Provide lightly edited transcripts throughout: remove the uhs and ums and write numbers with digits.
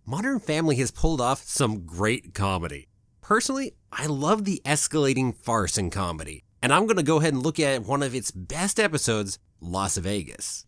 Modern Family has pulled off some great comedy. Personally, I love the escalating farce in comedy, and I'm going to go ahead and look at one of its best episodes, Las Vegas.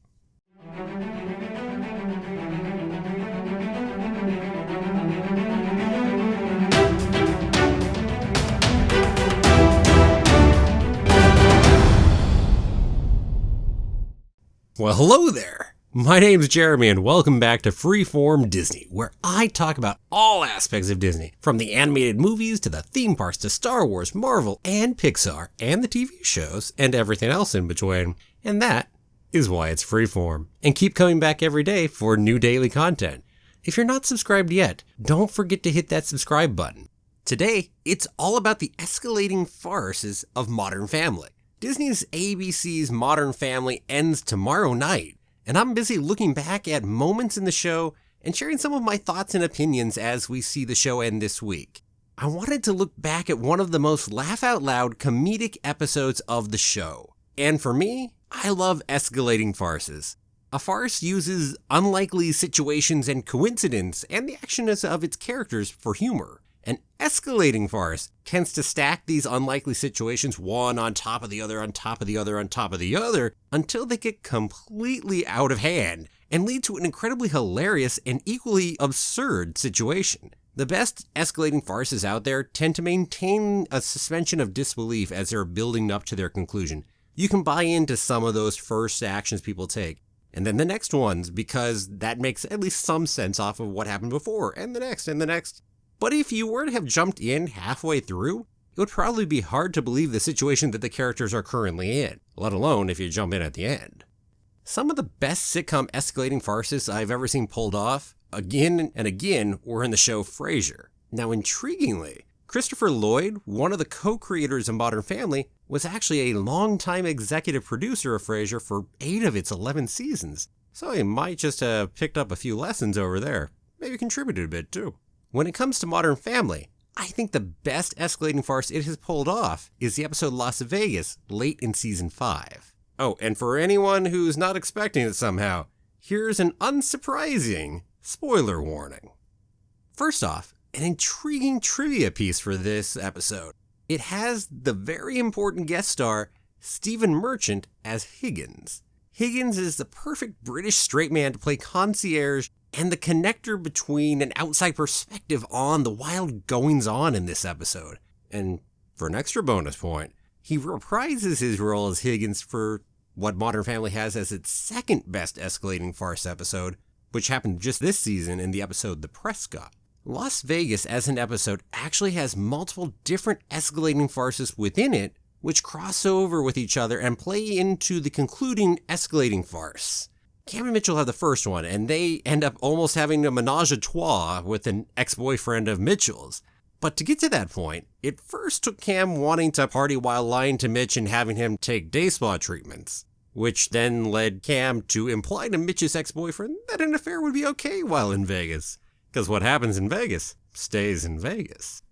Well, hello there! My name's Jeremy and welcome back to Freeform Disney, where I talk about all aspects of Disney, from the animated movies to the theme parks to Star Wars, Marvel, and Pixar, and the TV shows, and everything else in between. And that is why it's Freeform. And keep coming back every day for new daily content. If you're not subscribed yet, don't forget to hit that subscribe button. Today, it's all about the escalating farces of Modern Family. Disney's ABC's Modern Family ends tomorrow night, and I'm busy looking back at moments in the show and sharing some of my thoughts and opinions as we see the show end this week. I wanted to look back at one of the most laugh-out-loud comedic episodes of the show. And for me, I love escalating farces. A farce uses unlikely situations and coincidence and the actions of its characters for humor. An escalating farce tends to stack these unlikely situations one on top of the other, on top of the other, on top of the other, until they get completely out of hand and lead to an incredibly hilarious and equally absurd situation. The best escalating farces out there tend to maintain a suspension of disbelief as they're building up to their conclusion. You can buy into some of those first actions people take, and then the next ones, because that makes at least some sense off of what happened before, and the next, and the next. But if you were to have jumped in halfway through, it would probably be hard to believe the situation that the characters are currently in, let alone if you jump in at the end. Some of the best sitcom escalating farces I've ever seen pulled off, again and again, were in the show Frasier. Now, intriguingly, Christopher Lloyd, one of the co-creators of Modern Family, was actually a longtime executive producer of Frasier for 8 of its 11 seasons, so he might just have picked up a few lessons over there, maybe contributed a bit too. When it comes to Modern Family, I think the best escalating farce it has pulled off is the episode Las Vegas, late in season 5. Oh, and for anyone who's not expecting it somehow, here's an unsurprising spoiler warning. First off, an intriguing trivia piece for this episode. It has the very important guest star, Stephen Merchant, as Higgins. Higgins is the perfect British straight man to play concierge and the connector between an outside perspective on the wild goings-on in this episode. And for an extra bonus point, he reprises his role as Higgins for what Modern Family has as its second best escalating farce episode, which happened just this season in the episode The Prescott. Las Vegas as an episode actually has multiple different escalating farces within it, which cross over with each other and play into the concluding escalating farce. Cam and Mitchell have the first one, and they end up almost having a menage a trois with an ex-boyfriend of Mitchell's. But to get to that point, it first took Cam wanting to party while lying to Mitch and having him take day spa treatments, which then led Cam to imply to Mitch's ex-boyfriend that an affair would be okay while in Vegas, because what happens in Vegas stays in Vegas.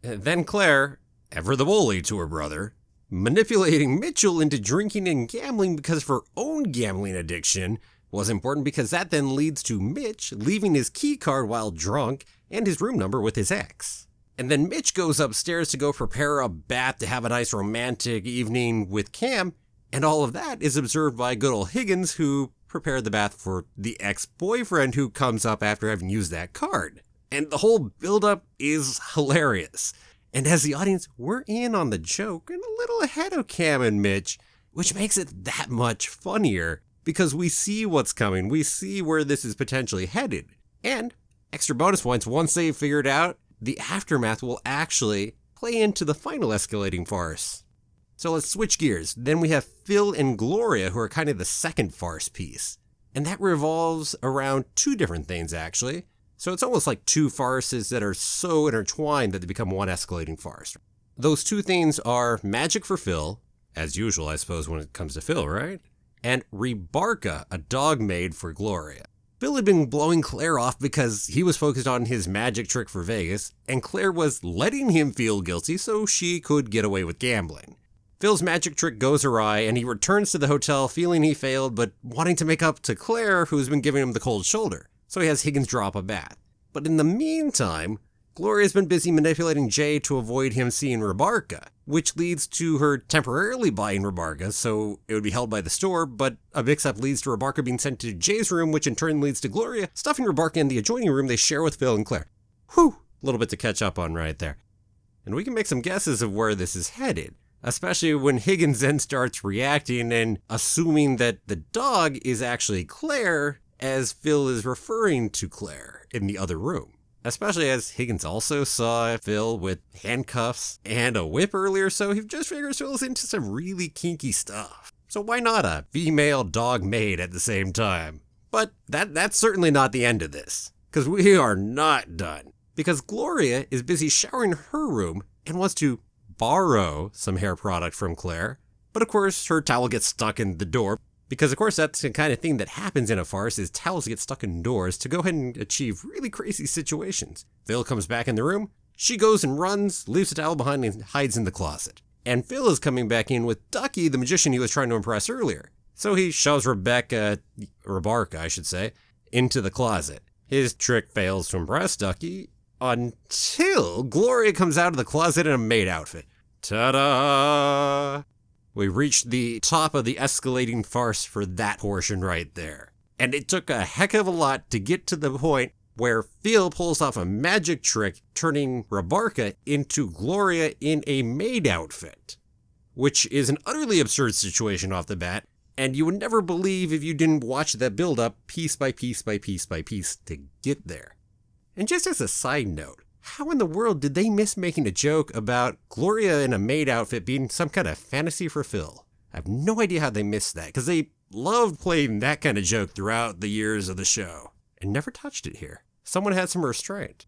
And then Claire, ever the bully to her brother, manipulating Mitchell into drinking and gambling because of her own gambling addiction, was important because that then leads to Mitch leaving his key card while drunk and his room number with his ex. And then Mitch goes upstairs to go prepare a bath to have a nice romantic evening with Cam, and all of that is observed by good old Higgins, who prepared the bath for the ex-boyfriend who comes up after having used that card. And the whole build-up is hilarious. And as the audience, we're in on the joke and a little ahead of Cam and Mitch, which makes it that much funnier. Because we see what's coming, we see where this is potentially headed. And, extra bonus points, once they've figured out, the aftermath will actually play into the final escalating farce. So let's switch gears. Then we have Phil and Gloria, who are kind of the second farce piece. And that revolves around 2 different things, actually. So it's almost like 2 farces that are so intertwined that they become one escalating farce. Those 2 things are magic for Phil, as usual, I suppose, when it comes to Phil, right? And Rebarca, a dog maid for Gloria. Phil had been blowing Claire off because he was focused on his magic trick for Vegas, and Claire was letting him feel guilty so she could get away with gambling. Phil's magic trick goes awry, and he returns to the hotel feeling he failed, but wanting to make up to Claire, who's been giving him the cold shoulder. So he has Higgins draw up a bath. But in the meantime, Gloria's been busy manipulating Jay to avoid him seeing Rabarka, which leads to her temporarily buying Rabarka, so it would be held by the store, but a mix-up leads to Rabarka being sent to Jay's room, which in turn leads to Gloria stuffing Rabarka in the adjoining room they share with Phil and Claire. Whew, a little bit to catch up on right there. And we can make some guesses of where this is headed, especially when Higgins then starts reacting and assuming that the dog is actually Claire, as Phil is referring to Claire in the other room. Especially as Higgins also saw Phil with handcuffs and a whip earlier, so he just figures Phil's into some really kinky stuff. So why not a female dog maid at the same time? But that's certainly not the end of this, because we are not done. Because Gloria is busy showering her room and wants to borrow some hair product from Claire, but of course her towel gets stuck in the door. Because, of course, that's the kind of thing that happens in a farce, is towels get stuck in doors to go ahead and achieve really crazy situations. Phil comes back in the room. She goes and runs, leaves the towel behind and hides in the closet. And Phil is coming back in with Ducky, the magician he was trying to impress earlier. So he shoves Rabarka, I should say, into the closet. His trick fails to impress Ducky until Gloria comes out of the closet in a maid outfit. Ta-da! We reached the top of the escalating farce for that portion right there. And it took a heck of a lot to get to the point where Phil pulls off a magic trick, turning Rabarka into Gloria in a maid outfit, which is an utterly absurd situation off the bat, and you would never believe if you didn't watch that build up piece by piece by piece by piece to get there. And just as a side note, how in the world did they miss making a joke about Gloria in a maid outfit being some kind of fantasy for Phil? I have no idea how they missed that, because they loved playing that kind of joke throughout the years of the show, and never touched it here. Someone had some restraint.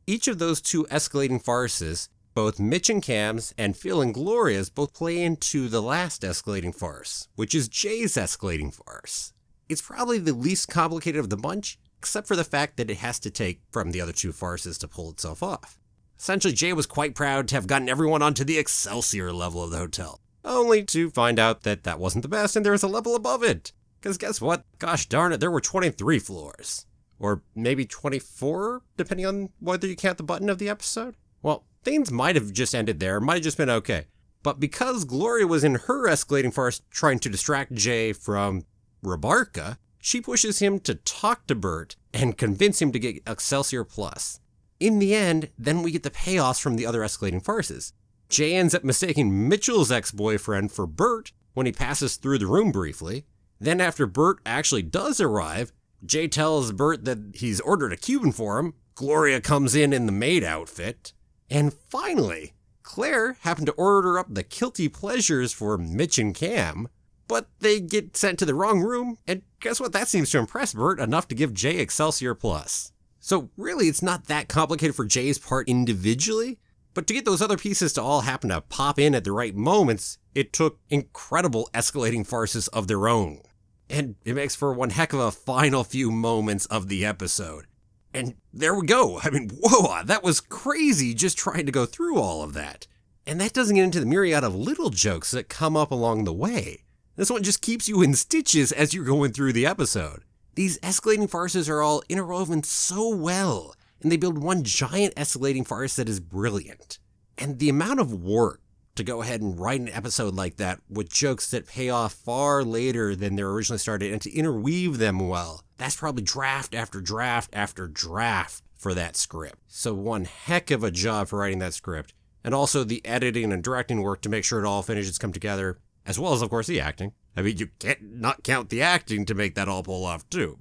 Each of those two escalating farces, both Mitch and Cam's and Phil and Gloria's, both play into the last escalating farce, which is Jay's escalating farce. It's probably the least complicated of the bunch, except for the fact that it has to take from the other two farces to pull itself off. Essentially, Jay was quite proud to have gotten everyone onto the Excelsior level of the hotel, only to find out that that wasn't the best and there was a level above it. Because guess what? Gosh darn it, there were 23 floors. Or maybe 24, depending on whether you count the button of the episode. Well, things might have just ended there, might have just been okay. But because Gloria was in her escalating farce trying to distract Jay from Rabarka, she pushes him to talk to Bert and convince him to get Excelsior Plus. In the end, then we get the payoffs from the other escalating farces. Jay ends up mistaking Mitchell's ex-boyfriend for Bert when he passes through the room briefly. Then after Bert actually does arrive, Jay tells Bert that he's ordered a Cuban for him. Gloria comes in the maid outfit. And finally, Claire happened to order up the Kilty Pleasures for Mitch and Cam, but they get sent to the wrong room, and guess what? That seems to impress Bert enough to give Jay Excelsior Plus. So really, it's not that complicated for Jay's part individually, but to get those other pieces to all happen to pop in at the right moments, it took incredible escalating farces of their own. And it makes for one heck of a final few moments of the episode. And there we go. I mean, whoa, that was crazy just trying to go through all of that. And that doesn't get into the myriad of little jokes that come up along the way. This one just keeps you in stitches as you're going through the episode. These escalating farces are all interwoven so well, and they build one giant escalating farce that is brilliant. And the amount of work to go ahead and write an episode like that with jokes that pay off far later than they originally started and to interweave them well, that's probably draft after draft after draft for that script. So one heck of a job for writing that script. And also the editing and directing work to make sure it all finishes come together, as well as, of course, the acting. I mean, you can't not count the acting to make that all pull off, too.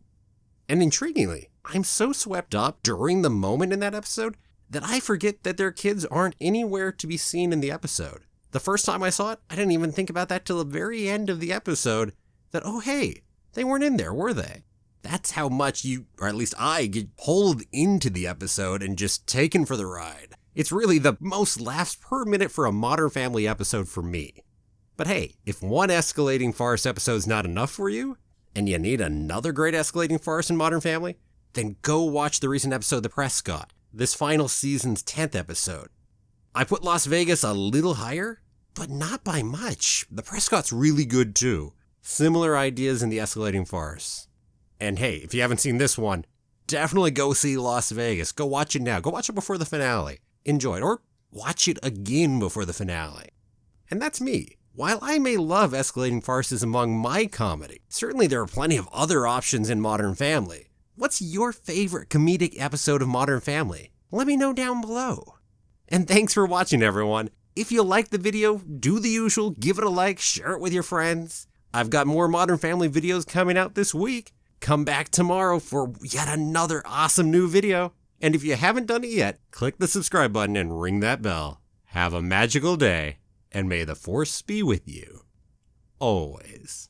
And intriguingly, I'm so swept up during the moment in that episode that I forget that their kids aren't anywhere to be seen in the episode. The first time I saw it, I didn't even think about that till the very end of the episode, that, oh hey, they weren't in there, were they? That's how much you, or at least I, get pulled into the episode and just taken for the ride. It's really the most laughs per minute for a Modern Family episode for me. But hey, if one escalating farce episode's not enough for you, and you need another great escalating farce in Modern Family, then go watch the recent episode of The Prescott, this final season's 10th episode. I put Las Vegas a little higher, but not by much. The Prescott's really good too. Similar ideas in the escalating farce. And hey, if you haven't seen this one, definitely go see Las Vegas. Go watch it now. Go watch it before the finale. Enjoy it. Or watch it again before the finale. And that's me. While I may love Escalating Farces among my comedy, certainly there are plenty of other options in Modern Family. What's your favorite comedic episode of Modern Family? Let me know down below. And thanks for watching, everyone. If you liked the video, do the usual, give it a like, share it with your friends. I've got more Modern Family videos coming out this week. Come back tomorrow for yet another awesome new video. And if you haven't done it yet, click the subscribe button and ring that bell. Have a magical day, and may the Force be with you always.